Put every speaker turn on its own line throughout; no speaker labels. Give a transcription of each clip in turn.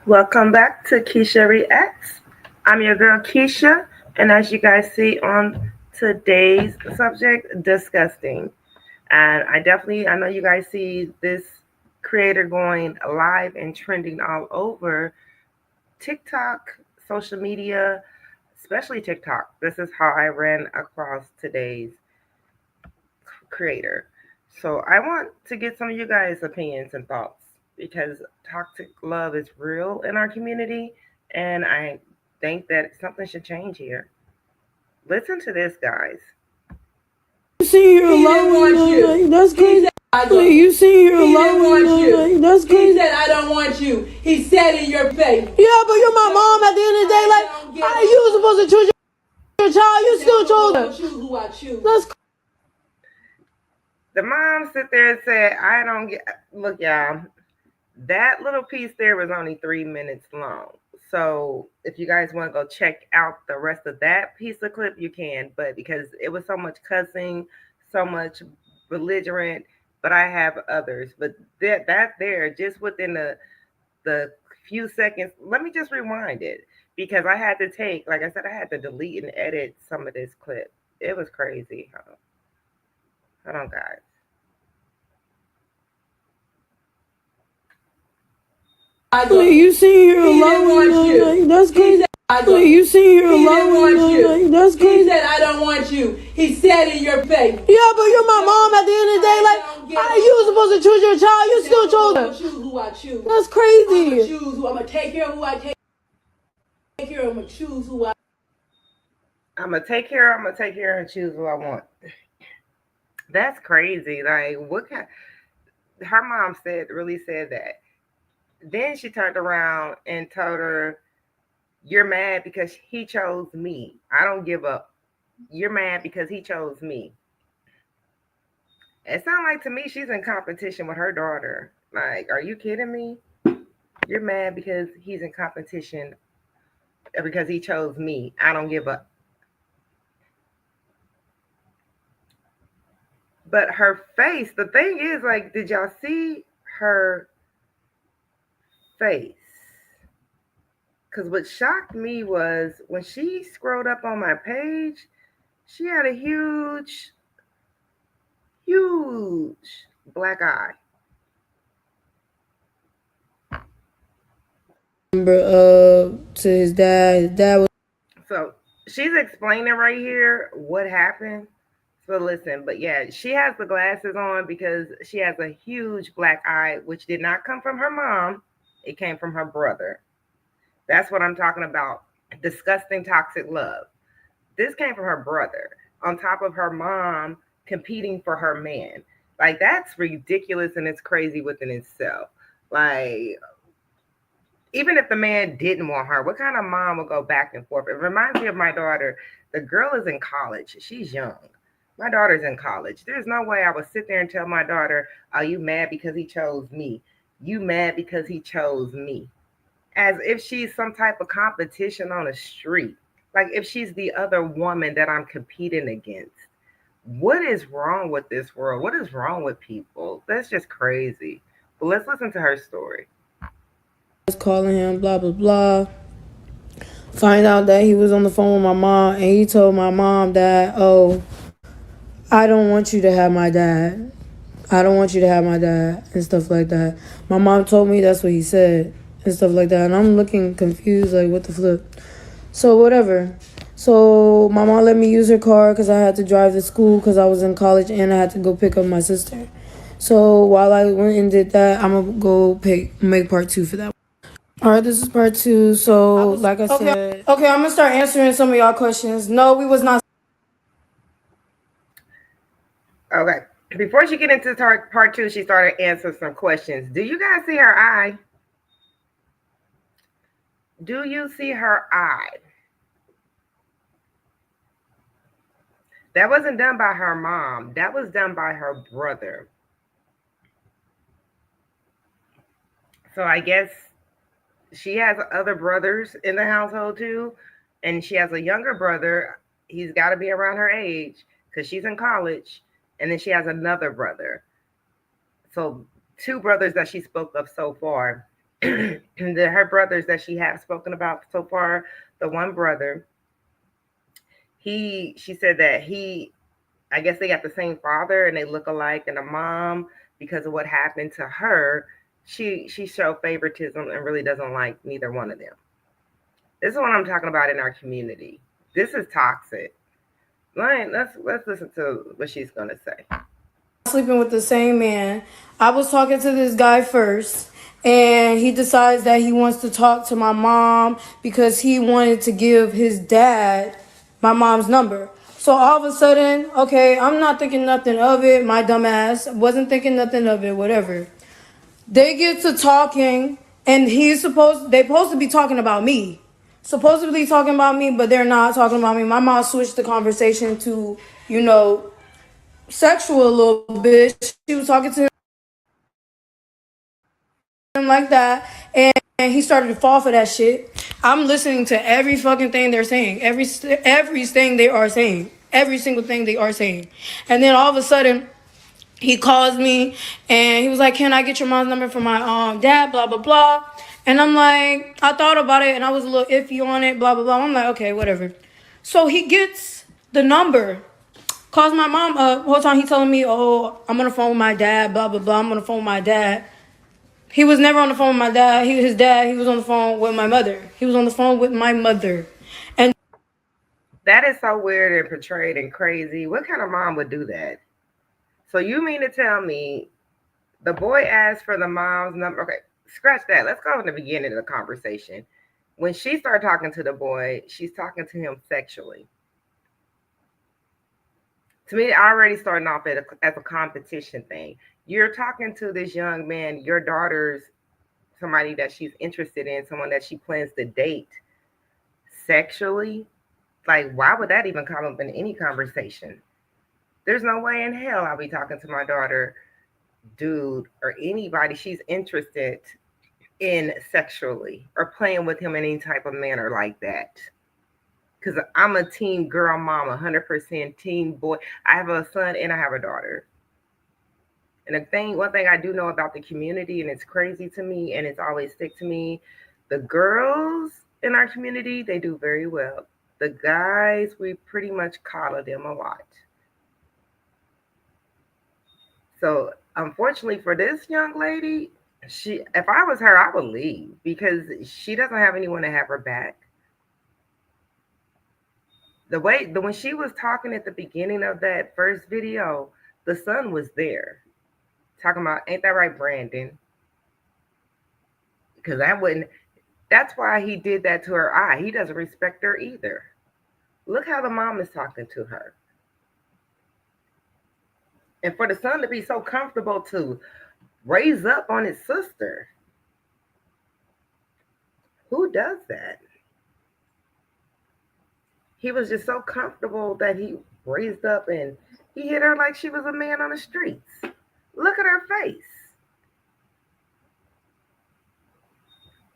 Welcome back to Keisha Reacts. I'm your girl Keisha, and as you guys see on today's subject, disgusting. And I know you guys see this creator going live and trending all over TikTok, social media, especially TikTok. This is how I ran across today's creator. So I want to get some of you guys' opinions and thoughts because toxic love is real in our community, and I think that something should change here. Listen to this, guys.
You see here alone, like, that's crazy. You see here alone, like, that's crazy.
He said, I don't want you. He said in your face.
Yeah, but you're my mom at the end of the day. Like, how you supposed to choose your child? You still chose her.
Choose who I choose.
That's
The mom sit there and said, I don't get, look, y'all, that little piece there was only 3 minutes long. So if you guys want to go check out the rest of that piece of clip, you can. But because it was so much cussing, so much belligerent, but I have others. But that there, just within the few seconds, let me just rewind it because I had to take, like I said, I had to delete and edit some of this clip. It was crazy. Hold on, guys.
you see here alone, like, that's crazy. You see here alone, like, that's crazy.
He said, I don't want you. He said in your face.
Yeah, but you're my mom at the end of the day. Like, how you supposed to choose your child? You still chose her.
Choose who I choose.
That's crazy.
I'm gonna take care of who I take care of. I'm gonna choose who I.
I'm gonna take care and choose who I want. That's crazy. Like, what kind? Her mom really said that. Then she turned around and told her, "You're mad because he chose me. I don't give up. You're mad because he chose me." It sounds like to me she's in competition with her daughter. Like, are you kidding me? You're mad because he's in competition because he chose me. I don't give up. But her face, the thing is, like, did y'all see her face? Because what shocked me was when she scrolled up on my page, she had a huge black eye.
Remember, to his dad. His dad was.
So she's explaining right here what happened. So listen, but yeah, she has the glasses on because she has a huge black eye, which did not come from her mom. It came from her brother. That's what I'm talking about. Disgusting toxic love. This came from her brother, on top of her mom competing for her man. Like, that's ridiculous and it's crazy within itself. Like, even if the man didn't want her, what kind of mom would go back and forth? It reminds me of my daughter. The girl is in college. She's young. My daughter's in college. There's no way I would sit there and tell my daughter, "Are you mad because he chose me? You mad because he chose me?" As if she's some type of competition on the street. Like if she's the other woman that I'm competing against. What is wrong with this world? What is wrong with people? That's just crazy. But let's listen to her story.
Calling him, blah blah blah. Find out that he was on the phone with my mom, and he told my mom that, oh, I don't want you to have my dad. I don't want you to have my dad and stuff like that. My mom told me that's what he said and stuff like that, and I'm looking confused, like what the flip. So whatever. So my mom let me use her car because I had to drive to school because I was in college and I had to go pick up my sister. So while I went and did that, I'm gonna go make part two for that. All right, this is part two. So, like I said, okay, I'm gonna start answering some of y'all questions. No, we was not.
Okay. Before she get into part two, she started answering some questions. Do you guys see her eye? Do you see her eye? That wasn't done by her mom. That was done by her brother. So I guess she has other brothers in the household too, and she has a younger brother. He's got to be around her age because she's in college, and then she has another brother. So two brothers that she spoke of so far. Her brothers that she has spoken about so far, the one brother, she said that I guess they got the same father and they look alike, and the mom, because of what happened to her, she showed favoritism and really doesn't like neither one of them. This is what I'm talking about in our community. This is toxic. Let's listen to what she's gonna say.
Sleeping with the same man. I was talking to this guy first, and he decides that he wants to talk to my mom because he wanted to give his dad my mom's number. So all of a sudden, okay, I'm not thinking nothing of it. My dumb ass wasn't thinking nothing of it. Whatever. They get to talking, and they supposed to be talking about me. Supposedly talking about me, but they're not talking about me. My mom switched the conversation to, sexual a little bit. She was talking to him like that, and he started to fall for that shit. I'm listening to every fucking thing they're saying, every thing they are saying, every single thing they are saying, and then all of a sudden he calls me and he was like, "Can I get your mom's number for my dad?" Blah blah blah. And I'm like, I thought about it and I was a little iffy on it. Blah blah blah. I'm like, okay, whatever. So he gets the number, calls my mom up. Whole time he telling me, "Oh, I'm on the phone with my dad." Blah blah blah. I'm on the phone with my dad. He was never on the phone with my dad. His dad. He was on the phone with my mother. He was on the phone with my mother. And
That is so weird and portrayed and crazy. What kind of mom would do that? So you mean to tell me the boy asked for the mom's number? Okay, scratch that. Let's go in the beginning of the conversation. When she started talking to the boy, she's talking to him sexually. To me, already starting off as a competition thing. You're talking to this young man, your daughter's somebody that she's interested in, someone that she plans to date sexually. Like, why would that even come up in any conversation? There's no way in hell I'll be talking to my daughter, dude, or anybody she's interested in sexually or playing with him in any type of manner like that. Because I'm a teen girl mom, 100% teen boy. I have a son and I have a daughter. And one thing I do know about the community, and it's crazy to me, and it's always stick to me, the girls in our community, they do very well. The guys, we pretty much coddle them a lot. So unfortunately for this young lady, if I was her, I would leave because she doesn't have anyone to have her back. When she was talking at the beginning of that first video, the son was there talking about, ain't that right, Brandon? Because that's why he did that to her eye. He doesn't respect her either. Look how the mom is talking to her. And for the son to be so comfortable to raise up on his sister, who does that? He was just so comfortable that he raised up and he hit her like she was a man on the streets. Look at her face.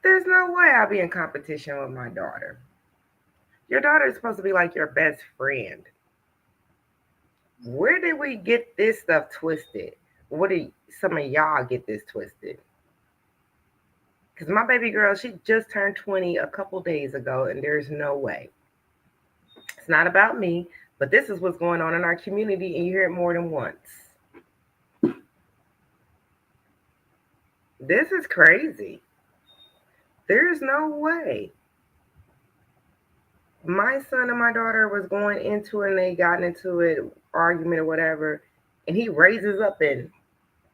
There's no way I'll be in competition with my daughter. Your daughter is supposed to be like your best friend. Where did we get this stuff twisted? What did some of y'all get this twisted? Because my baby girl, she just turned 20 a couple days ago, and there's no way. It's not about me, but this is what's going on in our community, and you hear it more than once. This is crazy. There's no way. My son and my daughter was going into it, and they got into it, argument or whatever, and he raises up and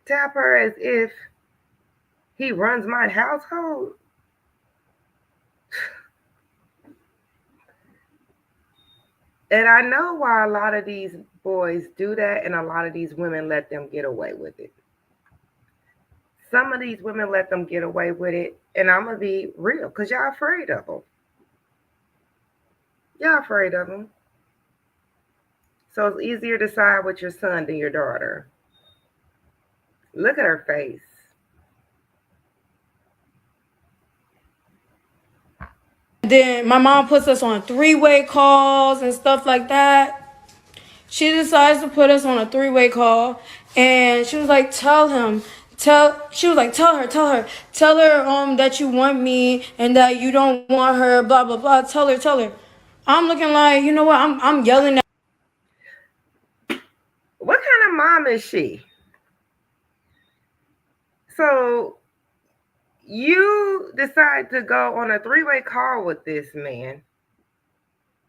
tap her as if he runs my household. And I know why a lot of these boys do that, and a lot of these women let them get away with it. Some of these women let them get away with it, and I'm going to be real, because y'all afraid of them. Y'all afraid of them. So it's easier to side with your son than your daughter. Look at her face.
Then my mom puts us on three-way calls and stuff like that. She decides to put us on a three-way call, and she was like, tell him She was like, tell her that you want me and that you don't want her, blah blah blah. Tell her. I'm looking like, you know what? I'm yelling at.
What kind of mom is she? So you decide to go on a three-way call with this man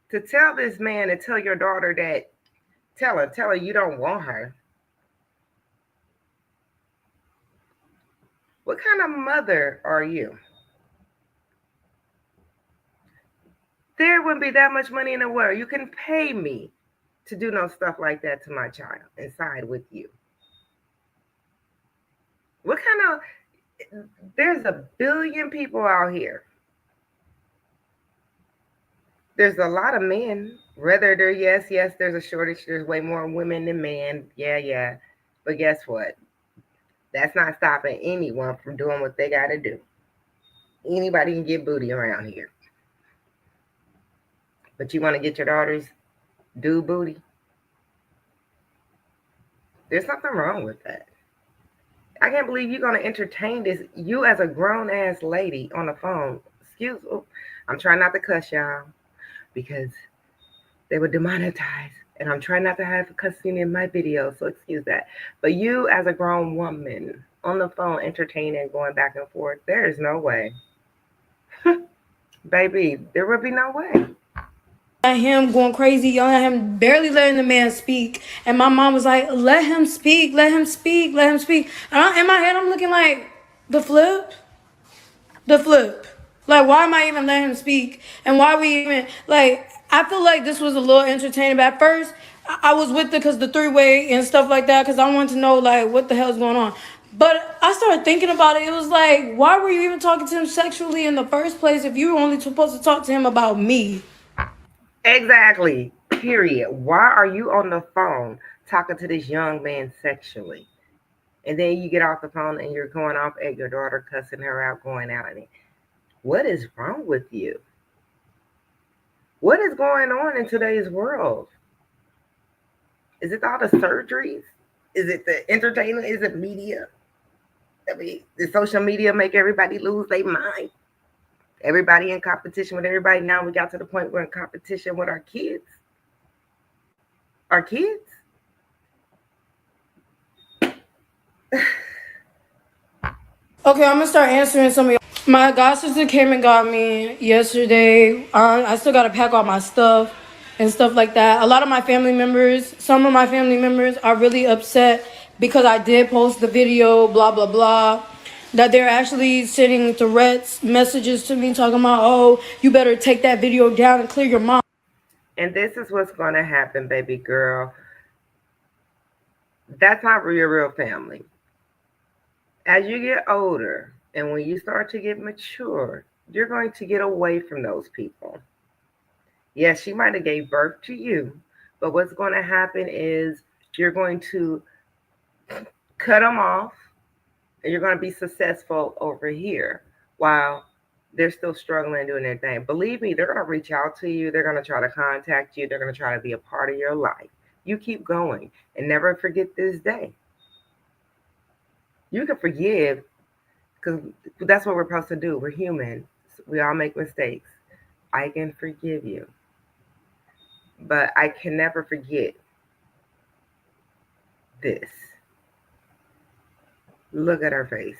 to tell this man and tell your daughter that tell her you don't want her. What kind of mother are you? There wouldn't be that much money in the world. You can pay me to do no stuff like that to my child and side with you. What kind of there's a billion people out here. There's a lot of men. Whether they're yes, there's a shortage. There's way more women than men. Yeah. But guess what? That's not stopping anyone from doing what they got to do. Anybody can get booty around here. But you want to get your daughters do booty? There's something wrong with that. I can't believe you're going to entertain this. You as a grown ass lady on the phone. Excuse me. I'm trying not to cuss y'all because they were demonetized. And I'm trying not to have cussing in my video, so excuse that. But you as a grown woman on the phone entertaining, going back and forth, there is no way. Baby, there would be no way.
At him, going crazy, yelling at him, barely letting the man speak. And my mom was like, let him speak, let him speak, let him speak. And in my head, I'm looking like, the flip. Like, why am I even letting him speak? And why we even, like, I feel like this was a little entertaining. But at first, I was with it because the three-way and stuff like that, because I wanted to know, like, what the hell's going on. But I started thinking about it. It was like, why were you even talking to him sexually in the first place if you were only supposed to talk to him about me?
Exactly. Period. Why are you on the phone talking to this young man sexually? And then you get off the phone and you're going off at your daughter, cussing her out, going out. And what is wrong with you? What is going on in today's world? Is it all the surgeries? Is it the entertainment? Is it media? I mean, the social media make everybody lose their mind. Everybody in competition with everybody. Now we got to the point we're in competition with our kids. Our kids?
Okay, I'm gonna start answering some of y'all. My god sister came and got me yesterday. I still gotta pack all my stuff and stuff like that. A lot of my family members, some of my family members are really upset because I did post the video, blah blah blah. That they're actually sending threats, messages to me talking about, oh, you better take that video down and clear your mind.
And this is what's going to happen, baby girl. That's not your real family. As you get older and when you start to get mature, you're going to get away from those people. Yes, she might have gave birth to you, but what's going to happen is you're going to cut them off and you're going to be successful over here while they're still struggling doing their thing. Believe me, they're going to reach out to you. They're going to try to contact you. They're going to try to be a part of your life. You keep going and never forget this day. You can forgive because that's what we're supposed to do. We're human. We all make mistakes. I can forgive you. But I can never forget this. Look at her face.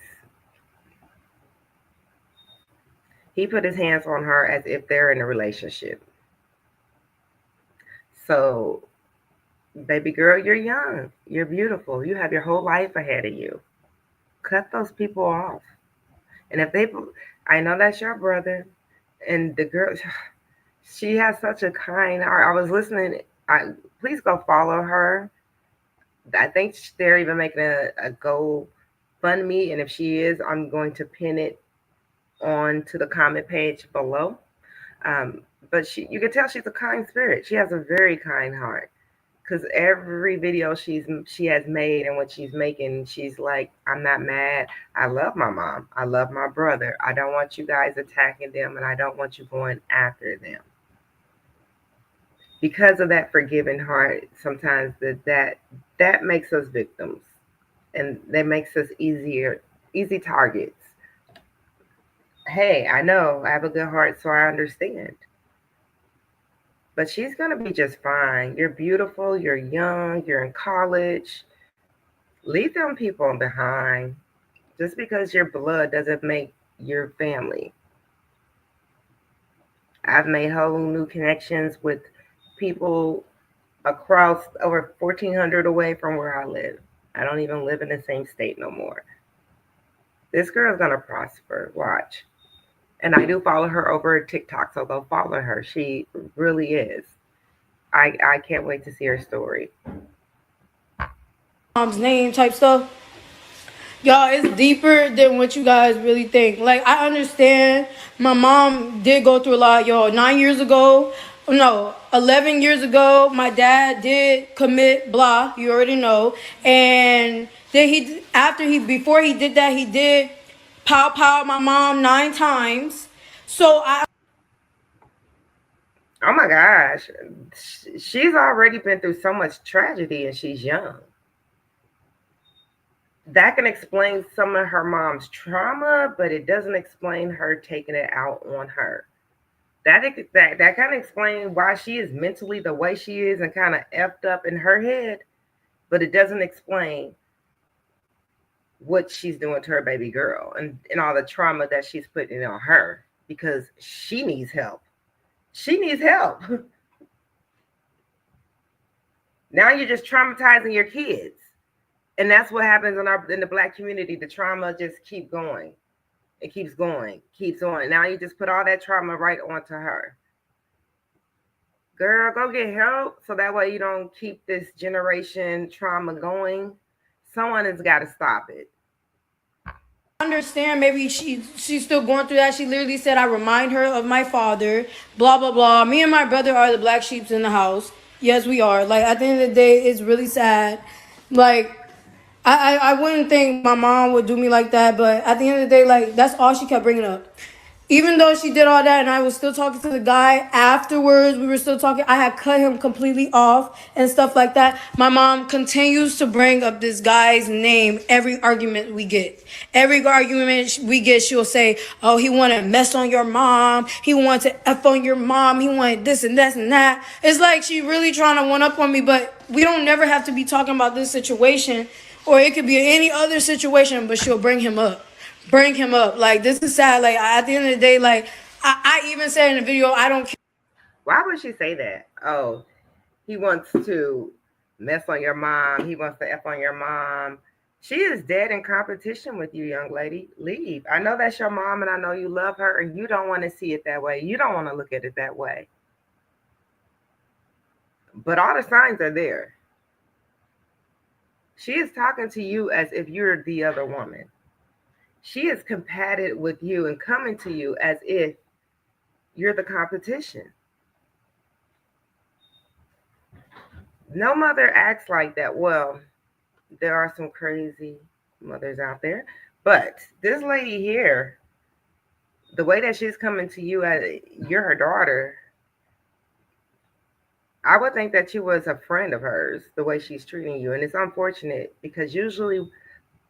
He put his hands on her as if they're in a relationship. So, baby girl, you're young. You're beautiful. You have your whole life ahead of you. Cut those people off. And if they, I know that's your brother, and the girl, she has such a kind heart. I was listening. Please go follow her. I think they're even making a GoFundMe, and if she is, I'm going to pin it on to the comment page below. But you can tell she's a kind spirit. She has a very kind heart. Because every video she has made and what she's making, she's like, I'm not mad. I love my mom. I love my brother. I don't want you guys attacking them, and I don't want you going after them. Because of that forgiving heart, sometimes that makes us victims. and that makes us easy targets. Hey, I know I have a good heart, so I understand. But she's gonna be just fine. You're beautiful, you're young, you're in college. Leave them people behind. Just because your blood doesn't make your family. I've made whole new connections with people across over 1400 away from where I live. I don't even live in the same state no more. This girl's gonna prosper. Watch. And I do follow her over at TikTok, so go follow her. She really is. I can't wait to see her story.
Mom's name type stuff. Y'all, it's deeper than what you guys really think. Like, I understand my mom did go through a lot, y'all. 9 years ago, no, 11 years ago, my dad did commit blah, you already know. And then before he did that, he did pow my mom 9 times. So I
Oh my gosh. She's already been through so much tragedy and she's young. That can explain some of her mom's trauma, but it doesn't explain her taking it out on her. That kind of explains why she is mentally the way she is and kind of effed up in her head, but it doesn't explain what she's doing to her baby girl and all the trauma that she's putting on her because she needs help. She needs help. Now you're just traumatizing your kids. And that's what happens in the black community. The trauma just keep going. It keeps going, keeps on. Now you just put all that trauma right onto her. Girl, go get help so that way you don't keep this generation trauma going. Someone has got to stop it.
understand maybe she's still going through that. She literally said, I remind her of my father, blah blah blah. Me and my brother are the black sheeps in the house. Yes, we are. Like, at the end of the day, it's really sad. Like, I wouldn't think my mom would do me like that, but at the end of the day, like, that's all she kept bringing up. Even though she did all that and I was still talking to the guy afterwards, we were still talking. I had cut him completely off and stuff like that. My mom continues to bring up this guy's name every argument we get. Every argument we get, she'll say, oh, he wanted to mess on your mom. He wanted to F on your mom. He wanted this and that and that. It's like she really trying to one up on me, but we don't never have to be talking about this situation, or it could be any other situation, but she'll bring him up. Like, this is sad. Like, at the end of the day, like, I even said in the video, I don't care.
Why would she say that? Oh, he wants to mess on your mom. He wants to F on your mom. She is dead in competition with you, young lady. Leave. I know that's your mom and I know you love her and you don't want to see it that way. You don't want to look at it that way. But all the signs are there. She is talking to you as if you're the other woman. She is combated with you and coming to you as if you're the competition. No mother acts like that. Well, there are some crazy mothers out there, but this lady here, the way that she's coming to you as you're her daughter, I would think that she was a friend of hers, the way she's treating you. And it's unfortunate because usually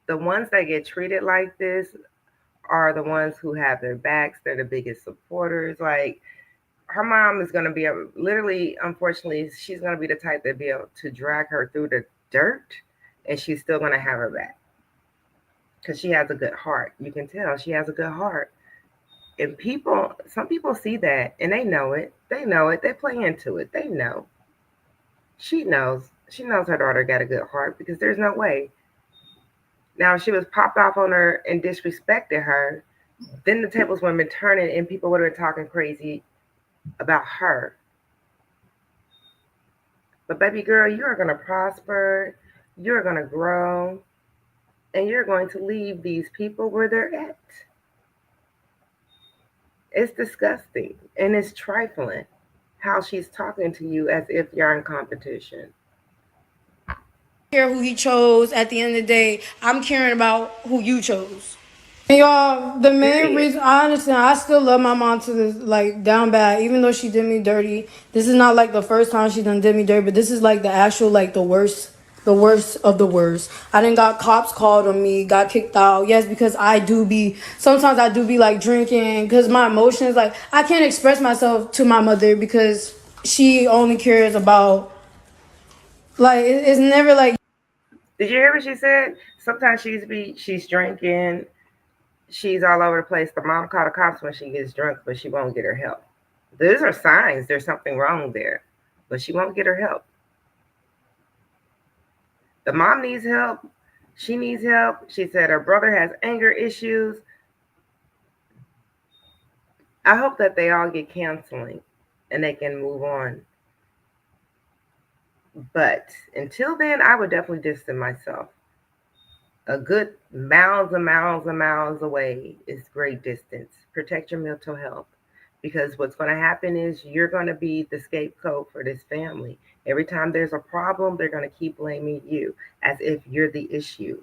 the ones that get treated like this are the ones who have their backs. They're the biggest supporters. Like, her mom is going to be able, literally, unfortunately, she's going to be the type that be able to drag her through the dirt and she's still going to have her back because she has a good heart. You can tell she has a good heart. And some people see that and they know it. They know it. They play into it. They know. She knows. She knows her daughter got a good heart because there's no way. Now, if she was popped off on her and disrespected her, then the tables would have been turning and people would have been talking crazy about her. But baby girl, you're going to prosper. You're going to grow. And you're going to leave these people where they're at. It's disgusting and it's trifling how she's talking to you as if you're in competition.
Care who he chose. At the end of the day, I'm caring about who you chose. And y'all, the main
Period.
reason, I understand, I still love my mom to this, like, down bad, even though she did me dirty. This is not like the first time she done did me dirty, but this is like the actual, like, the worst. The worst of the worst. I didn't got cops called on me, got kicked out. Yes, because sometimes I do be like drinking because my emotions, like, I can't express myself to my mother because she only cares about, like, it's never like.
Did you hear what she said? Sometimes she's drinking, she's all over the place. The mom called the cops when she gets drunk, but she won't get her help. Those are signs there's something wrong there, but she won't get her help. The mom needs help. She needs help. She said her brother has anger issues. I hope that they all get counseling and they can move on. But until then, I would definitely distance myself. A good miles and miles and miles away is great distance. Protect your mental health because what's going to happen is you're going to be the scapegoat for this family. Every time there's a problem, they're going to keep blaming you as if you're the issue.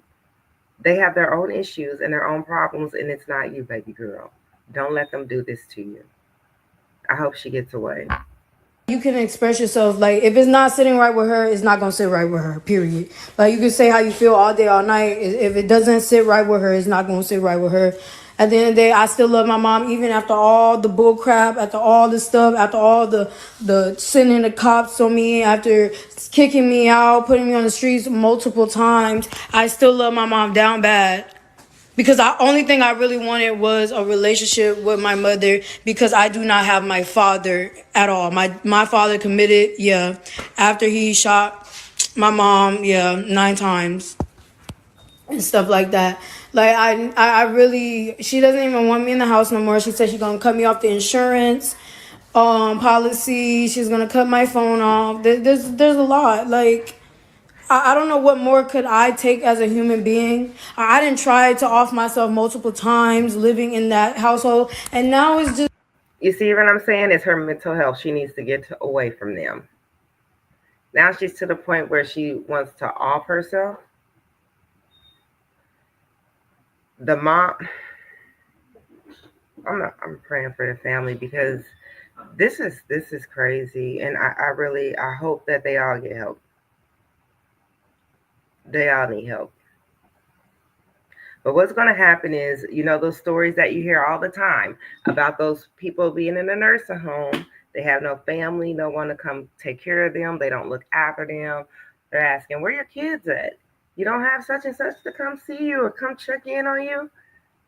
They have their own issues and their own problems, and it's not you, baby girl. Don't let them do this to you. I hope she gets away.
You can express yourself. Like, if it's not sitting right with her, it's not gonna sit right with her, period. Like, you can say how you feel all day, all night. If it doesn't sit right with her, it's not gonna sit right with her. At the end of the day, I still love my mom, even after all the bull crap, after all the stuff, after all the sending the cops on me, after kicking me out, putting me on the streets multiple times. I still love my mom down bad. Because the only thing I really wanted was a relationship with my mother because I do not have my father at all. My father committed, yeah, after he shot my mom, yeah, 9 times and stuff like that. Like, I really, she doesn't even want me in the house no more. She said she's gonna cut me off the insurance policy. She's gonna cut my phone off. There's a lot. Like, I don't know what more could I take as a human being. I didn't try to off myself multiple times living in that household, and now it's just.
You see what I'm saying? It's her mental health. She needs to get away from them. Now she's to the point where she wants to off herself. The mom, I'm praying for the family because this is crazy, and I hope that they all get help. They all need help. But what's going to happen is, those stories that you hear all the time about those people being in a nursing home, they have no family, no one to come take care of them. They don't look after them. They're asking, where your kids at? You don't have such and such to come see you or come check in on you?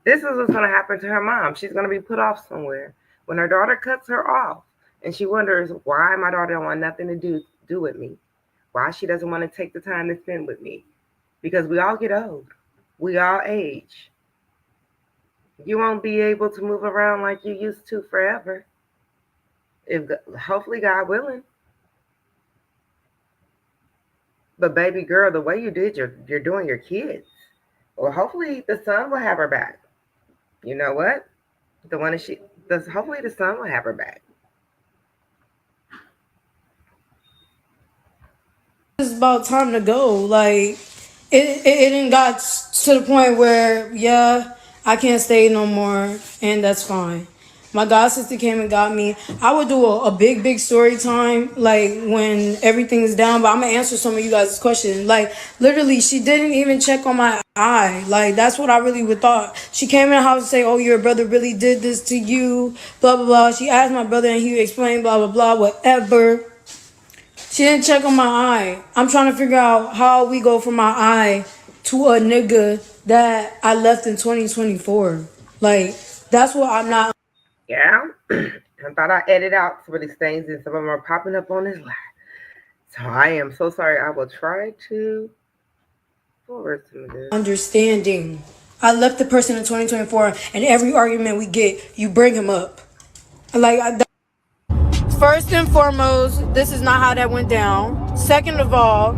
This is what's going to happen to her mom. She's going to be put off somewhere. When her daughter cuts her off and she wonders why my daughter don't want nothing to do with me, why she doesn't want to take the time to spend with me. Because we all get old. We all age. You won't be able to move around like you used to forever. If hopefully God willing. But baby girl, the way you did you're doing your kids. Well, hopefully the son will have her back. You know what? Hopefully the son will have her back.
It's about time to go. Like, it didn't got to the point where, yeah, I can't stay no more, and that's fine. My god sister came and got me. I would do a big story time, like, when everything's down, but I'm gonna answer some of you guys' questions. Like, literally, she didn't even check on my eye. Like, that's what I really would thought. She came in the house and say, oh, your brother really did this to you, blah, blah, blah. She asked my brother and he explained, blah, blah, blah, whatever. She didn't check on my eye. I'm trying to figure out how we go from my eye to a nigga that I left in 2024. Like, that's what I'm not.
Yeah. I thought I edited out some of these things and some of them are popping up on this live. So I am so sorry. I will try to forward some of this.
Understanding. I left the person in 2024, and every argument we get, you bring him up. Like, first and foremost, this is not how that went down. Second of all,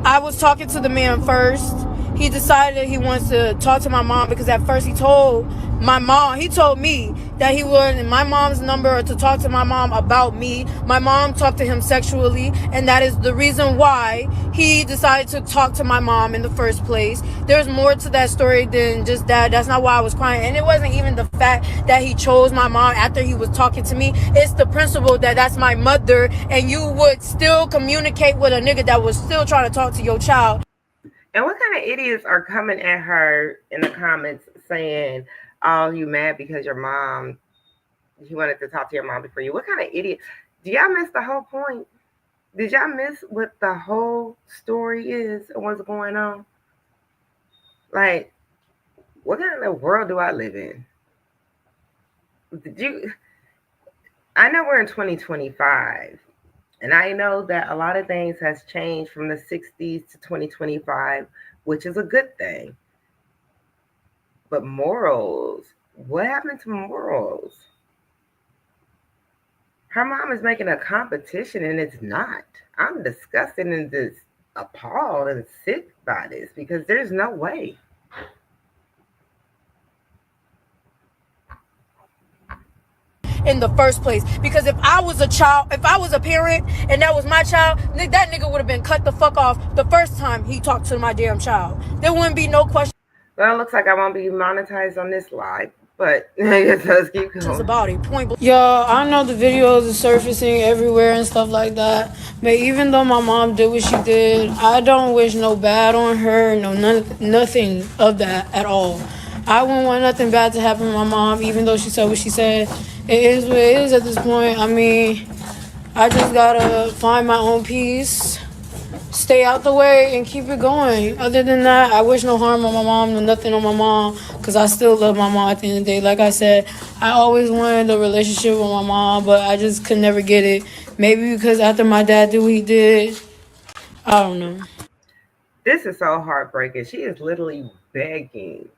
I was talking to the man first. He decided he wants to talk to my mom because at first he told my mom. He told me that he wanted my mom's number to talk to my mom about me. My mom talked to him sexually, and that is the reason why he decided to talk to my mom in the first place. There's more to that story than just that. That's not why I was crying. And it wasn't even the fact that he chose my mom after he was talking to me. It's the principle that that's my mother, and you would still communicate with a nigga that was still trying to talk to your child.
And what kind of idiots are coming at her in the comments saying, "Oh, you mad because your mom, you wanted to talk to your mom before you"? What kind of idiot? Do y'all miss the whole point? Did y'all miss what the whole story is and what's going on? Like, what kind of world do I live in? Did you? I know we're in 2025, and I know that a lot of things has changed from the 60s to 2025, which is a good thing. But morals, what happened to morals? Her mom is making a competition and it's not. I'm disgusted and just appalled and sick by this because there's no way.
In the first place, because if I was a child, if I was a parent and that was my child, that nigga would have been cut the fuck off the first time he talked to my damn child. There wouldn't be no question.
Well, it looks like I won't be monetized on this live, but I guess let's keep going.
About it. Yo, I know the videos are surfacing everywhere and stuff like that, but even though my mom did what she did, I don't wish no bad on her, nothing of that at all. I wouldn't want nothing bad to happen to my mom, even though she said what she said. It is what it is at this point. I mean, I just gotta find my own peace, stay out the way, and keep it going. Other than that, I wish no harm on my mom, no nothing on my mom, because I still love my mom at the end of the day. Like I said, I always wanted a relationship with my mom, but I just could never get it. Maybe because after my dad did what he did, I don't know.
This is so heartbreaking. She is literally begging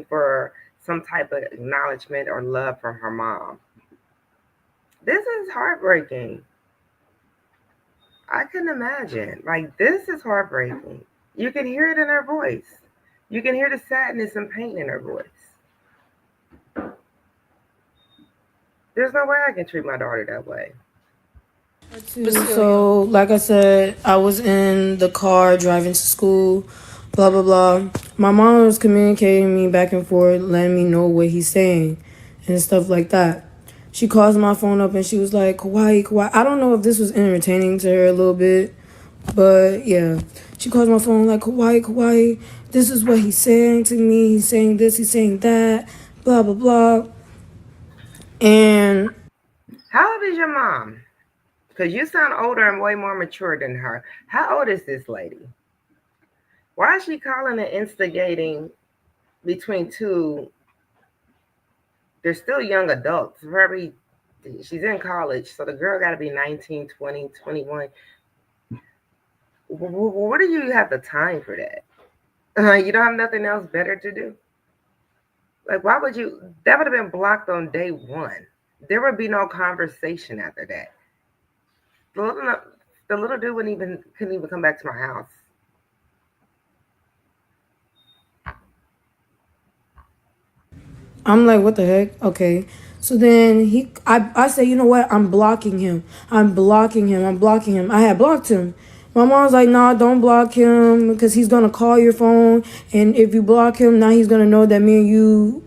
for some type of acknowledgement or love from her mom. This is heartbreaking. I couldn't imagine. Like, this is heartbreaking. You can hear it in her voice. You can hear the sadness and pain in her voice. There's no way I can treat my daughter that way.
So, like I said, I was in the car driving to school, blah, blah, blah. My mom was communicating me back and forth, letting me know what he's saying and stuff like that. She calls my phone up and she was like, Kawhi. I don't know if this was entertaining to her a little bit, but yeah. She calls my phone like, Kawhi, this is what he's saying to me. He's saying this, he's saying that, blah, blah, blah. And
how old is your mom? Because you sound older and way more mature than her. How old is this lady? Why is she calling and instigating between two? They're still young adults. Probably, she's in college, so the girl got to be 19, 20, 21. What do you have the time for that? You don't have nothing else better to do? Like, why would you? That would have been blocked on day one. There would be no conversation after that. The little dude couldn't even come back to my house.
I'm like, what the heck? Okay. So then I say, you know what? I'm blocking him. I had blocked him. My mom's like, nah, don't block him because he's going to call your phone. And if you block him, now he's going to know that me and you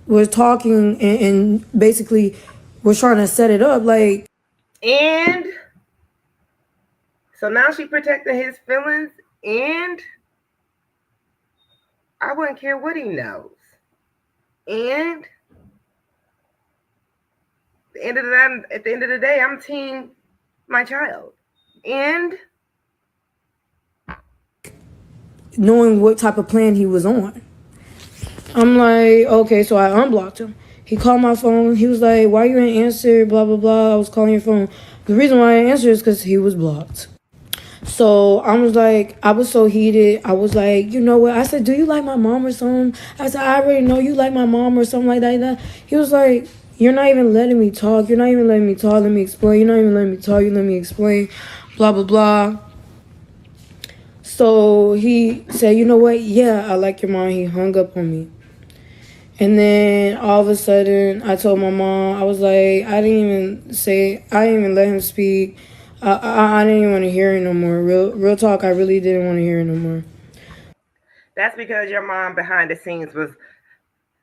was talking and basically was trying to set it up. Like,
and so now she protecting his feelings, and I wouldn't care what he knows. And at the end of the day, I'm team my child. And
knowing what type of plan he was on. I'm like, okay, so I unblocked him. He called my phone. He was like, why you ain't answer? Blah, blah, blah. I was calling your phone. The reason why I answered is because he was blocked. So I was so heated. I was like, you know what? I said, do you like my mom or something? I said, I already know you like my mom or something like that. He was like, you're not even letting me talk. You're not even letting me talk. Let me explain. You're not even letting me talk. You let me explain. Blah, blah, blah. So he said, you know what? Yeah, I like your mom. He hung up on me. And then all of a sudden, I told my mom, I was like, I didn't even let him speak. I didn't even want to hear it no more. Real talk, I really didn't want to hear it no more.
That's because your mom behind the scenes was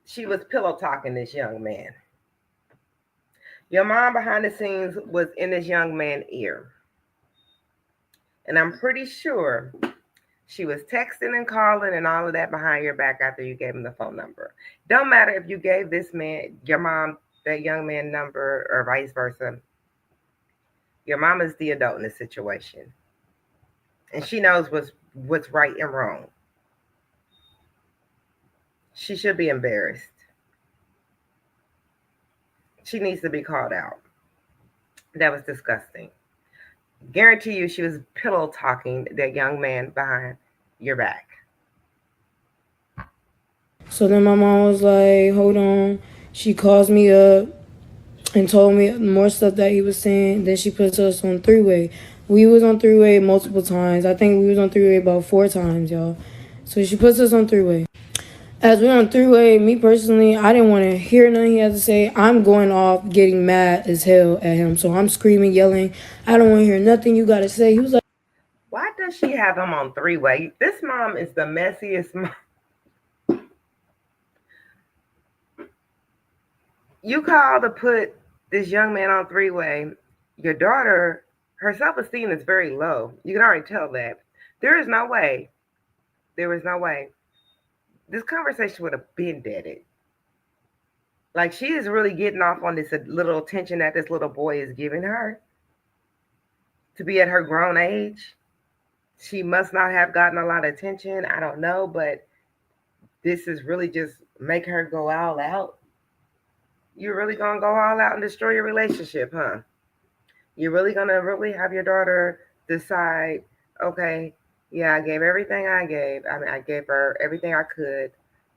she was pillow talking this young man. Your mom behind the scenes was in this young man's ear. And I'm pretty sure she was texting and calling and all of that behind your back after you gave him the phone number. Don't matter if you gave this man, your mom, that young man number or vice versa. Your mom is the adult in this situation. And she knows what's right and wrong. She should be embarrassed. She needs to be called out. That was disgusting. Guarantee you she was pillow talking that young man behind your back.
So then my mom was like, hold on. She calls me up and told me more stuff that he was saying. Then she puts us on three-way. We was on three-way multiple times. I think we was on three-way about 4 times, y'all. So she puts us on three-way. As we on three-way, me personally, I didn't want to hear nothing he had to say. I'm going off getting mad as hell at him. So I'm screaming, yelling, I don't want to hear nothing you got to say. He was like,
Why does she have him on three-way? This mom is the messiest mom. You call to put this young man on three-way. Your daughter, her self-esteem is very low. You can already tell that. There is no way. There is no way. This conversation would have been deaded. Like she is really getting off on this little attention that this little boy is giving her to be at her grown age. She must not have gotten a lot of attention. I don't know, but this is really just make her go all out. You're really gonna go all out and destroy your relationship, huh? You're really gonna really have your daughter decide, okay, yeah, I gave everything I gave. I mean, I gave her everything I could.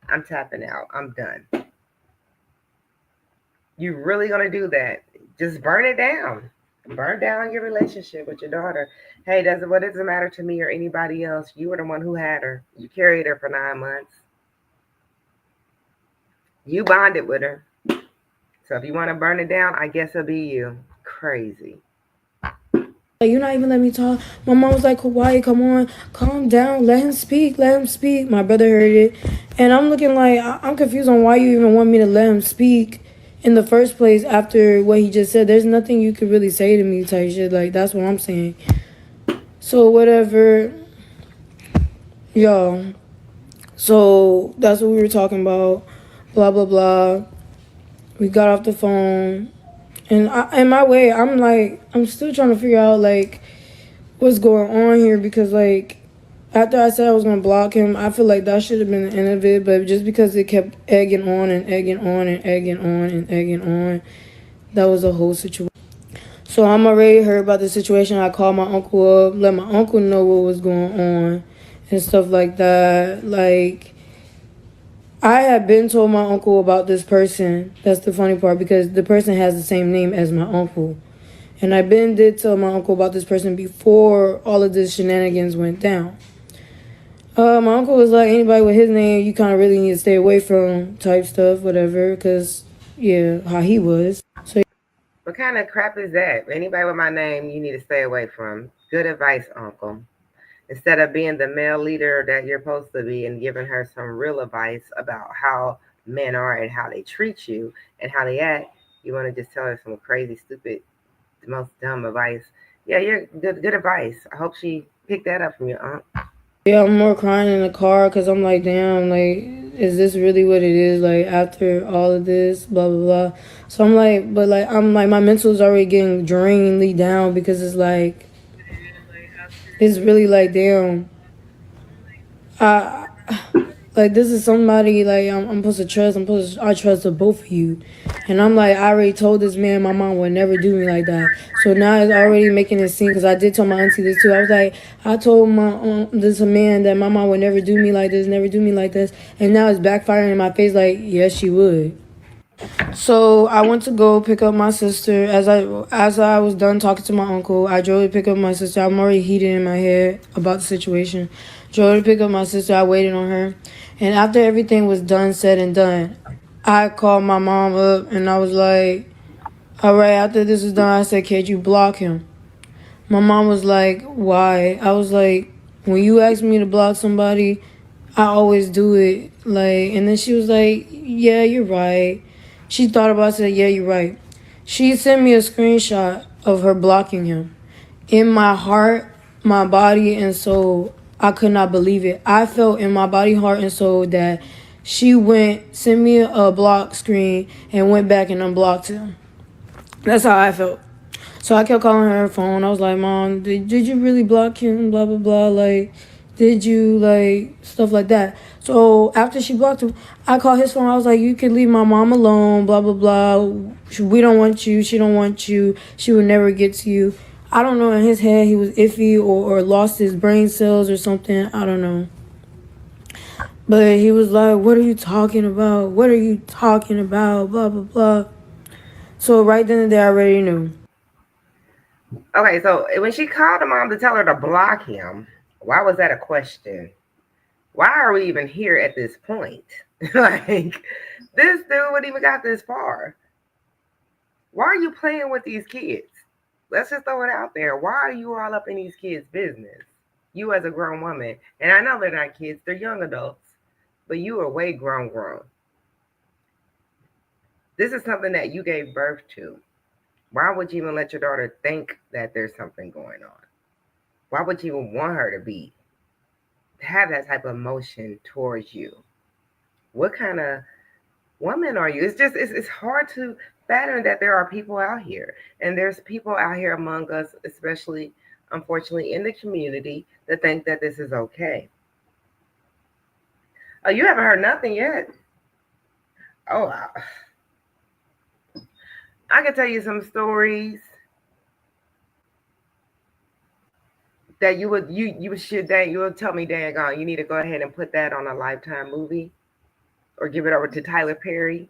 I'm tapping out. I'm done. You really gonna do that? Just burn it down. Burn down your relationship with your daughter. Hey, what does it matter to me or anybody else? You were the one who had her. You carried her for 9 months. You bonded with her. So if you want to burn it down, I guess it'll be you. Crazy.
you're not even letting me talk. My mom was like, Hawaii, come on, calm down, let him speak, let him speak. My brother heard it. And I'm looking like, I'm confused on why you even want me to let him speak in the first place after what he just said. There's nothing you could really say to me type shit. Like, that's what I'm saying. So, whatever. Yo. So, that's what we were talking about. Blah, blah, blah. We got off the phone. And in my way, I'm like, I'm still trying to figure out, like, what's going on here because, like, after I said I was going to block him, I feel like that should have been the end of it. But just because it kept egging on and egging on and egging on and egging on, that was a whole situation. So I'm already heard about the situation. I called my uncle up, let my uncle know what was going on and stuff like that. Like, I had been told my uncle about this person. That's the funny part because the person has the same name as my uncle. And I did tell my uncle about this person before all of this shenanigans went down. My uncle was like, anybody with his name, you kind of really need to stay away from type stuff, whatever, because, yeah, how he was. So
What kind of crap is that? Anybody with my name, you need to stay away from. Good advice, Uncle. Instead of being the male leader that you're supposed to be and giving her some real advice about how men are and how they treat you and how they act, you want to just tell her some crazy, stupid, the most dumb advice. Yeah, you're good advice. I hope she picked that up from your aunt.
yeah, I'm more crying in the car because I'm like, damn, like, is this really what it is? Like, after all of this, blah, blah, blah. So I'm like, but like, I'm like, my mental is already getting drainedly down because it's like, it's really like, damn, I, like, this is somebody, like, I'm supposed to trust, I trust the both of you. And I'm like, I already told this man my mom would never do me like that. So now it's already making it seem, because I did tell my auntie this too. I was like, I told this man that my mom would never do me like this, never do me like this. And now it's backfiring in my face like, yes, she would. So I went to go pick up my sister. As I was done talking to my uncle, I drove to pick up my sister. I'm already heated in my head about the situation. Drove to pick up my sister. I waited on her. And after everything was done, said and done, I called my mom up and I was like, all right, after this is done, I said, can you block him? My mom was like, why? I was like, when you ask me to block somebody, I always do it. Like, and then she was like, yeah, you're right. She thought about it, said, yeah, you're right. She sent me a screenshot of her blocking him. In my heart, my body, and soul, I could not believe it. I felt in my body, heart, and soul that she sent me a block screen, and went back and unblocked him. That's how I felt. So I kept calling her phone. I was like, Mom, did you really block him? Blah, blah, blah. Like, did you, like, stuff like that. So after she blocked him, I called his phone. I was like, you can leave my mom alone, blah, blah, blah. We don't want you. She don't want you. She would never get to you. I don't know. In his head, he was iffy or lost his brain cells or something. I don't know. But he was like, what are you talking about? What are you talking about? Blah, blah, blah. So right then and there, I already knew.
Okay, so when she called the mom to tell her to block him, why was that a question? Why are we even here at this point? Like, this dude would even got this far. Why are you playing with these kids? Let's just throw it out there. Why are you all up in these kids' business? You as a grown woman, and I know they're not kids, they're young adults, but you are way grown. This is something that you gave birth to. Why would you even let your daughter think that there's something going on? Why would you even want her to have that type of emotion towards you? What kind of woman are you? It's hard to fathom that there are people out here, and there's people out here among us, especially unfortunately in the community, that think that this is okay. Oh, you haven't heard nothing yet? Oh, I can tell you some stories that you would tell me, dang on, you need to go ahead and put that on a Lifetime movie or give it over to Tyler Perry.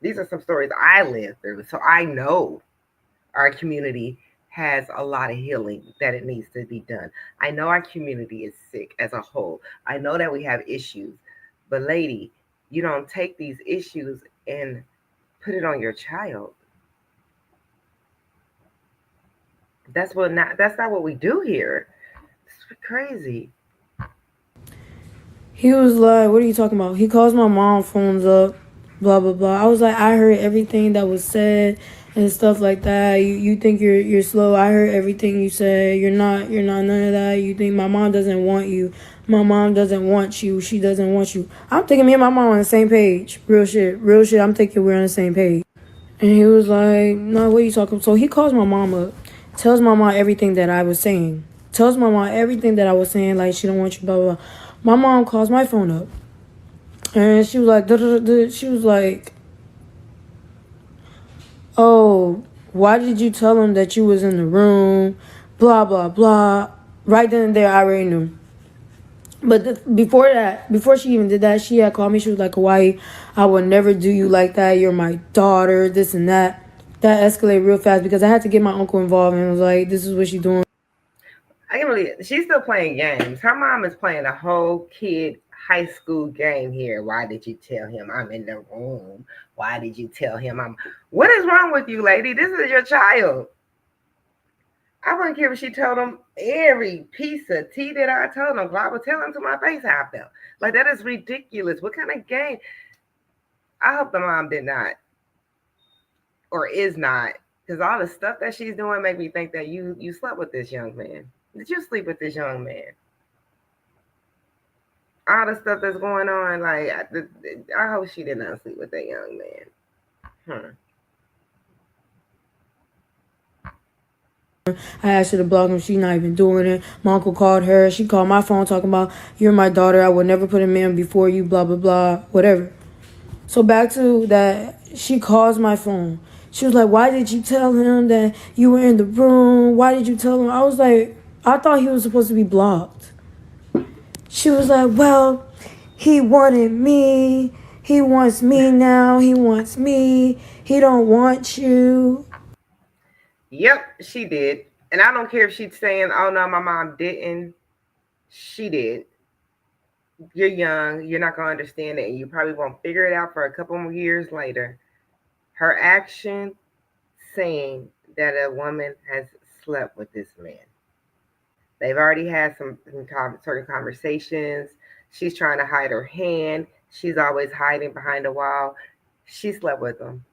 These are some stories I lived through, so I know our community has a lot of healing that it needs to be done. I know our community is sick as a whole. I know that we have issues, but lady, you don't take these issues and put it on your child. That's not what we do here. It's crazy.
He was like, what are you talking about? He calls my mom phones up, blah blah blah. I was like, I heard everything that was said and stuff like that. You think you're slow. I heard everything you said. You're not none of that. You think my mom doesn't want you. My mom doesn't want you. She doesn't want you. I'm thinking me and my mom on the same page. Real shit. Real shit. I'm thinking we're on the same page. And he was like, no, what are you talking about? So he calls my mom up, tells my mom everything that I was saying. Tells my mom everything that I was saying, like she don't want you, blah, blah, blah. My mom calls my phone up. And she was like, duh, duh, duh, duh. She was like, oh, why did you tell him that you was in the room? Blah, blah, blah. Right then and there, I already knew. But before she even did that, she had called me. She was like, Hawaii, I would never do you like that. You're my daughter, this and that. That escalated real fast because I had to get my uncle involved and was like, this is what she's doing.
I can believe it. She's still playing games. Her mom is playing a whole kid high school game here. Why did you tell him I'm in the room? Why did you tell him I'm What is wrong with you, lady? This is your child. I wouldn't care if she told him every piece of tea that I told him. I would tell him to my face how I felt. Like, that is ridiculous. What kind of game? I hope the mom did not or is not, because all the stuff that she's doing make me think that you slept with this young man. Did you sleep with this young man? All the stuff that's going on, like I hope she did not sleep with that young man.
I asked her to block him. She's not even doing it. My uncle called her. She called my phone talking about, you're my daughter. I would never put a man before you, blah, blah, blah, whatever. So back to that, she calls my phone. She was like, why did you tell him that you were in the room? Why did you tell him? I was like, I thought he was supposed to be blocked. She was like, well, he wanted me. He wants me now. He wants me. He don't want you.
Yep, she did. And I don't care if she's saying, oh no, my mom didn't. She did. You're young, you're not going to understand it, and you probably won't figure it out for a couple more years later. Her action saying that a woman has slept with this man. They've already had some certain conversations. She's trying to hide her hand. She's always hiding behind a wall. She slept with him.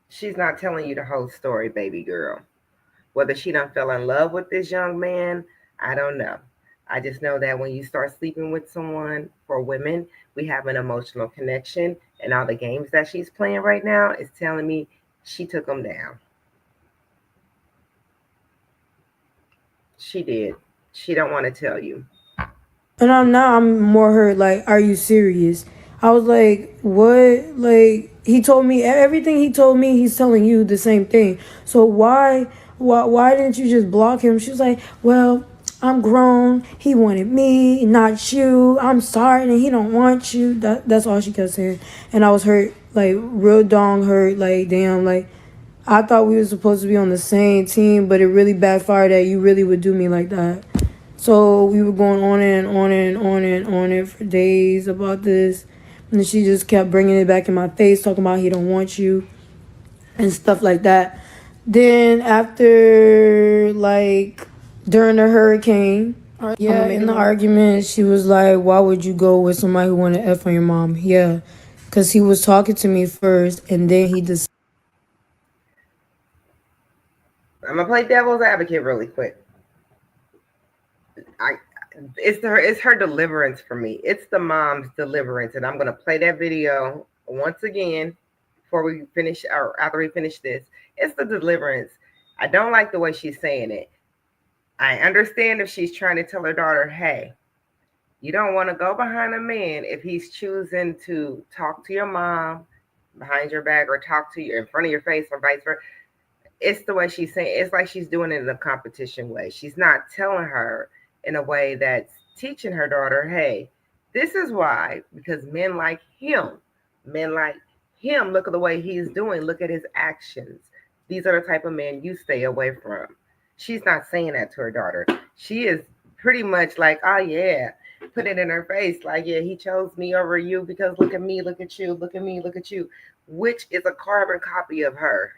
She's not telling you the whole story, baby girl. Whether she done fell in love with this young man, I don't know. I just know that when you start sleeping with someone, for women, we have an emotional connection, and all the games that she's playing right now is telling me she took them down. She did. She don't want to tell you.
And I'm more hurt. Like, are you serious? I was like, what? Like, he told me everything he told me. He's telling you the same thing. So why didn't you just block him? She was like, well, I'm grown. He wanted me, not you. I'm sorry, and he don't want you. That's all she kept saying. And I was hurt, like real dong hurt. Like, damn, like I thought we were supposed to be on the same team, but it really backfired that you really would do me like that. So we were going on and on and on and on and for days about this. And she just kept bringing it back in my face, talking about he don't want you and stuff like that. Then after, like, during the hurricane, yeah, in the argument, she was like, why would you go with somebody who wanted to F on your mom? Yeah, because he was talking to me first, and then he decided.
I'm gonna play devil's advocate really quick. I it's her deliverance for me. It's the mom's deliverance, and I'm gonna play that video once again before we finish or after we finish this. It's the deliverance. I don't like the way she's saying it. I understand if she's trying to tell her daughter, hey, you don't want to go behind a man if he's choosing to talk to your mom behind your back or talk to you in front of your face or vice versa. It's the way she's saying it's like she's doing it in a competition way. She's not telling her in a way that's teaching her daughter, hey, this is why, because men like him, look at the way he's doing, look at his actions. These are the type of men you stay away from. She's not saying that to her daughter. She is pretty much like, oh yeah, put it in her face, like, yeah, he chose me over you because look at me, look at you, look at me, look at you, which is a carbon copy of her.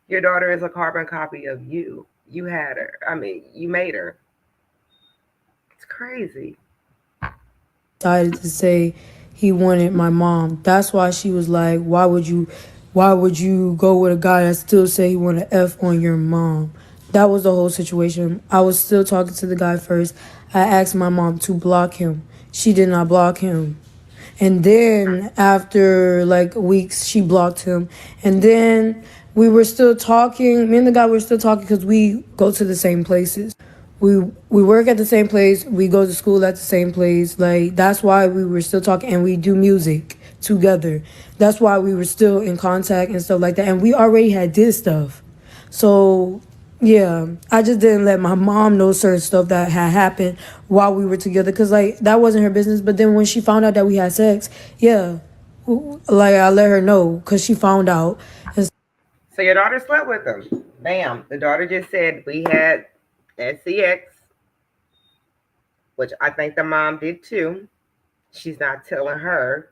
Your daughter is a carbon copy of you. You had her. I mean, you made her. It's crazy.
Decided to say he wanted my mom. That's why she was like, why would you go with a guy that still say he want to F on your mom? That was the whole situation. I was still talking to the guy first. I asked my mom to block him. She did not block him. And then after like weeks, she blocked him. And then we were still talking. Me and the guy were still talking because we go to the same places. We work at the same place. We go to school at the same place. Like that's why we were still talking, and we do music together. That's why we were still in contact and stuff like that. And we already had did stuff. So yeah, I just didn't let my mom know certain stuff that had happened while we were together because like that wasn't her business. But then when she found out that we had sex, yeah, like I let her know because she found out. And
So your daughter slept with him. Bam. The daughter just said we had sex, which I think the mom did too. She's not telling her.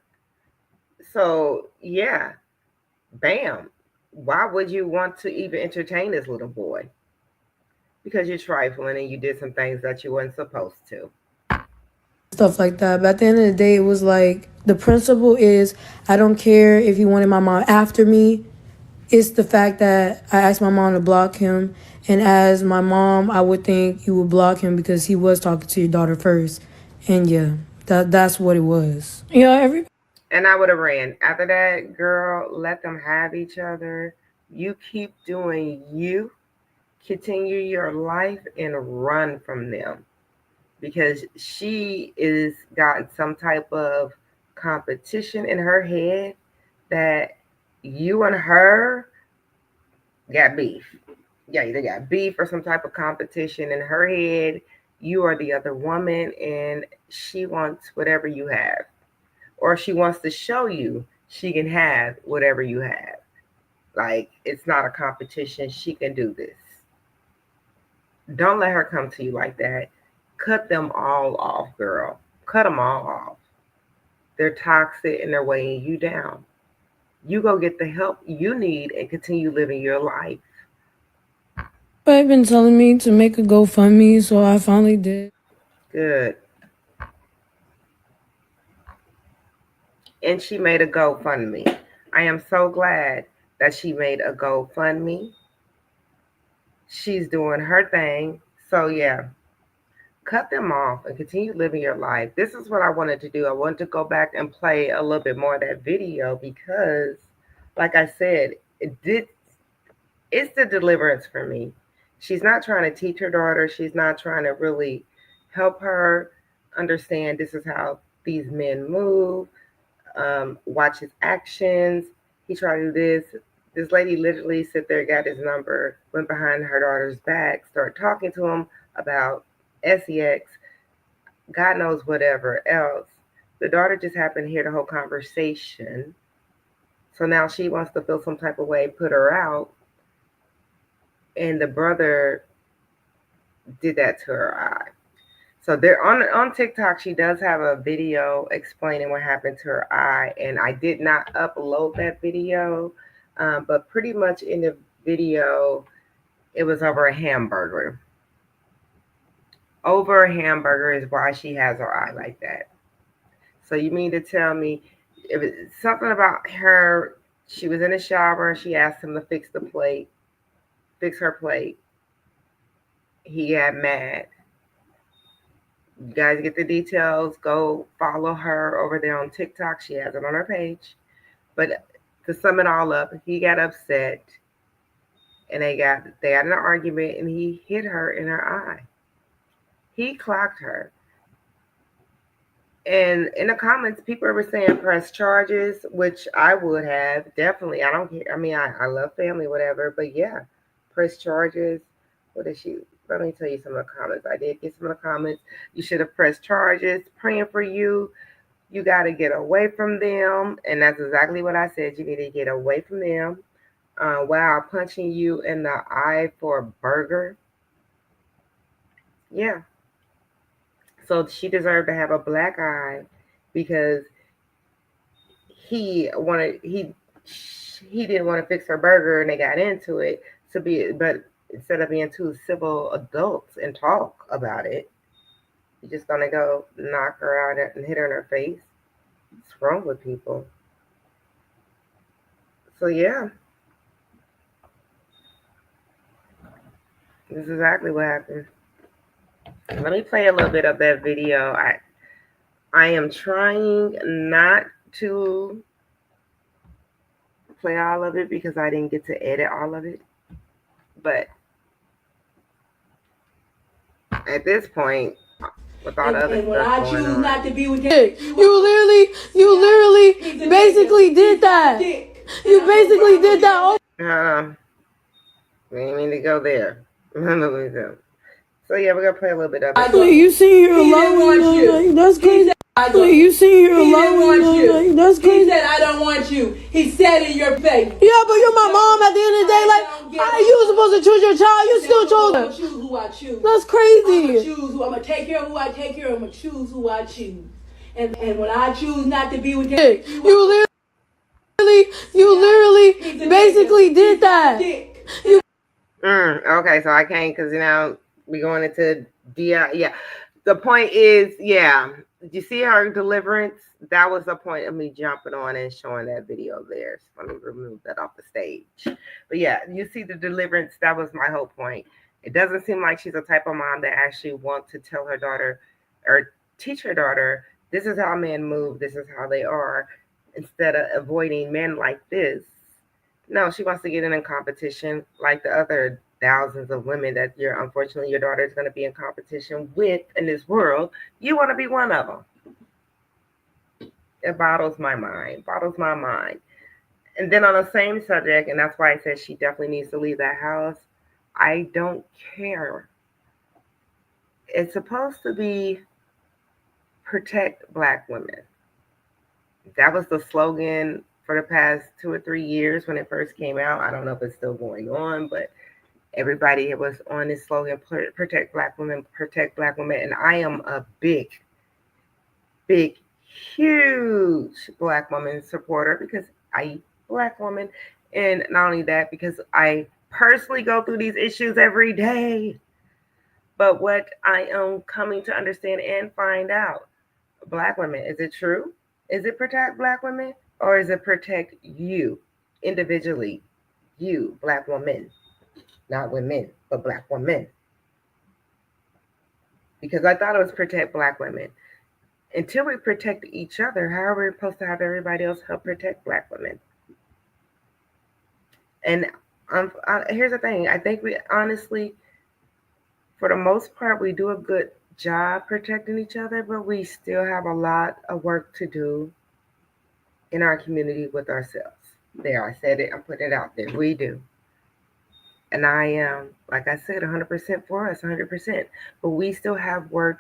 So yeah, bam. Why would you want to even entertain this little boy? Because you're trifling and you did some things that you weren't supposed to.
stuff like that. But at the end of the day, it was like the principle is I don't care if he wanted my mom after me. It's the fact that I asked my mom to block him, and as my mom, I would think you would block him because he was talking to your daughter first, and yeah, that's what it was. Yeah, every
And I would have ran. After that, girl, let them have each other. You keep doing you, continue your life, and run from them because she is got some type of competition in her head that you and her got beef. Yeah, they got beef or some type of competition in her head. You are the other woman, and she wants whatever you have, or she wants to show you she can have whatever you have. Like it's not a competition. She can do this. Don't let her come to you like that. Cut them all off, girl. Cut them all off. They're toxic and they're weighing you down. You go get the help you need and continue living your life.
I've been telling me to make a GoFundMe, so I finally did.
Good. And she made a GoFundMe. I am so glad that she made a GoFundMe. She's doing her thing. So, yeah, cut them off and continue living your life. This is what I wanted to do. I wanted to go back and play a little bit more of that video because, like I said, it's the deliverance for me. She's not trying to teach her daughter. She's not trying to really help her understand this is how these men move. Watch his actions. He tried to do this. This lady literally sit there, got his number, went behind her daughter's back, started talking to him about sex, God knows whatever else. The daughter just happened to hear the whole conversation. So now she wants to feel some type of way, put her out. And the brother did that to her eye. So there on TikTok, she does have a video explaining what happened to her eye, and I did not upload that video, but pretty much in the video, it was over a hamburger. Over a hamburger is why she has her eye like that. So you mean to tell me if it's something about her? She was in the shower and she asked him to fix her plate. He got mad. You guys get the details. Go follow her over there on TikTok. She has it on her page. But to sum it all up, he got upset and they got in an argument and he hit her in her eye. He clocked her. And in the comments, people were saying press charges, which I would have. Definitely. I don't care. I mean, I love family, whatever. But yeah, press charges. What did she? Let me tell you some of the comments. I did get some of the comments. You should have pressed charges. Praying for you. You got to get away from them. And that's exactly what I said. You need to get away from them. Wow, punching you in the eye for a burger. Yeah. So she deserved to have a black eye because he didn't want to fix her burger and they got into it but instead of being two civil adults and talk about it, you're just gonna go knock her out and hit her in her face. What's wrong with people? So yeah, this is exactly what happened. Let me play a little bit of that video. I am trying not to play all of it because I didn't get to edit all of it. But at this point, with all the other
and when
stuff
I
going
choose
on,
not to be with him,
You literally basically did that. You basically did that.
we didn't mean to go there. So yeah, we're gonna play a little bit of it.
You sitting here alone. That's crazy. You sitting here alone. That's
He
crazy.
said, I don't want you. He said in your face.
Yeah, but you're my mom at the end of the day. Like, you were supposed to choose your child. You still chose
I'm
her.
gonna choose who I choose.
That's
I'm
crazy.
gonna take care of who I take care of. I'm gonna choose who I choose. And when I choose not to be with him,
You literally basically did that.
Okay, so I can't because now we're going into DI. Yeah, the point is, yeah. Did you see her deliverance? That was the point of me jumping on and showing that video there. So let me remove that off the stage. But yeah, you see the deliverance. That was my whole point. It doesn't seem like she's a type of mom that actually wants to tell her daughter or teach her daughter, this is how men move, this is how they are, instead of avoiding men like this. No, she wants to get in competition like the other thousands of women that unfortunately your daughter is going to be in competition with in this world. You want to be one of them. It boggles my mind. And then on the same subject, and that's why I said she definitely needs to leave that house. I don't care. It's supposed to be protect Black women. That was the slogan for the past 2 or 3 years when it first came out. I don't know if it's still going on, but Everybody was on this slogan, protect black women. And I am a big, big, huge black woman supporter because I black woman. And not only that, because I personally go through these issues every day. But what I am coming to understand and find out, black women, is it true? Is it protect black women or is it protect you individually? You, black woman, not women, but black women. Because I thought it was protect black women. Until we protect each other, how are we supposed to have everybody else help protect black women? And here's the thing, I think we honestly, for the most part, we do a good job protecting each other, but we still have a lot of work to do in our community with ourselves. There, I said it, I'm putting it out there. We do. And I am, like I said, 100% for us, 100%. But we still have work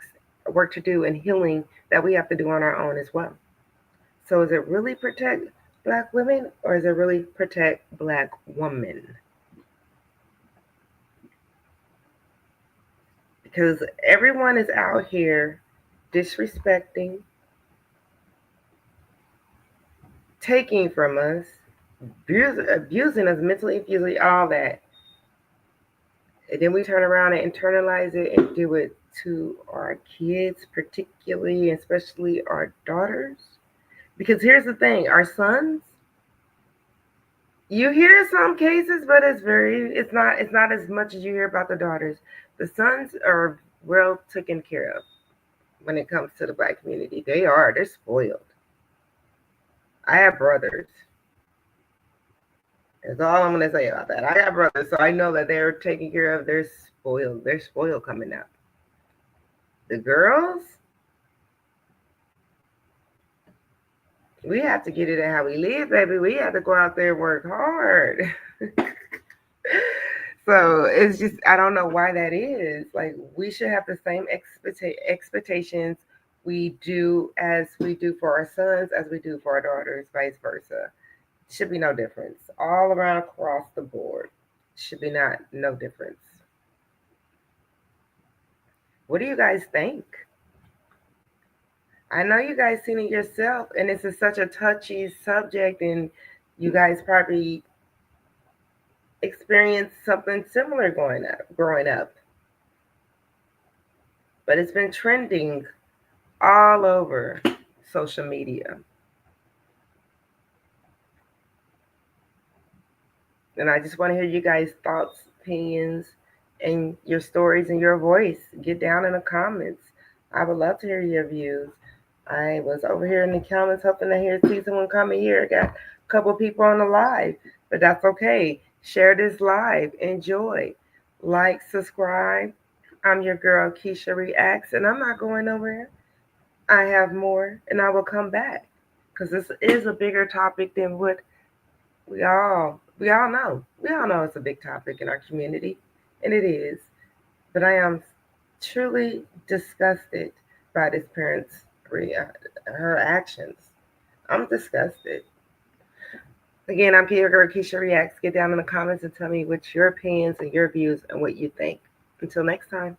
to do and healing that we have to do on our own as well. So is it really protect black women or is it really protect black women? Because everyone is out here disrespecting, taking from us, abusing us mentally, physically, all that. And then we turn around and internalize it and do it to our kids, particularly, especially our daughters. Because here's the thing, our sons, you hear some cases, but it's not as much as you hear about the daughters. The sons are well taken care of when it comes to the black community. They're spoiled. I have brothers. That's all I'm gonna say about that. I got brothers, so I know that they're taken care of. They're spoiled. They're spoiled coming up. The girls, we have to get it in how we live, baby. We have to go out there and work hard. So it's just I don't know why that is. Like we should have the same expectations we do for our sons as we do for our daughters, vice versa. Should be no difference. All around across the board. Should be not no difference. What do you guys think? I know you guys seen it yourself, and this is such a touchy subject, and you guys probably experienced something similar growing up. But it's been trending all over social media. And I just want to hear you guys' thoughts, opinions, and your stories and your voice. Get down in the comments. I would love to hear your views. I was over here in the comments hoping to see someone comment here. I got a couple people on the live, but that's okay. Share this live. Enjoy. Like, subscribe. I'm your girl, Keisha Reacts, and I'm not going nowhere. I have more, and I will come back because this is a bigger topic than what we all know. We all know it's a big topic in our community, and it is. But I am truly disgusted by this parent's her actions. I'm disgusted. Again, I'm Peter Girl Keisha Reacts. Get down in the comments and tell me what's your opinions and your views and what you think. Until next time.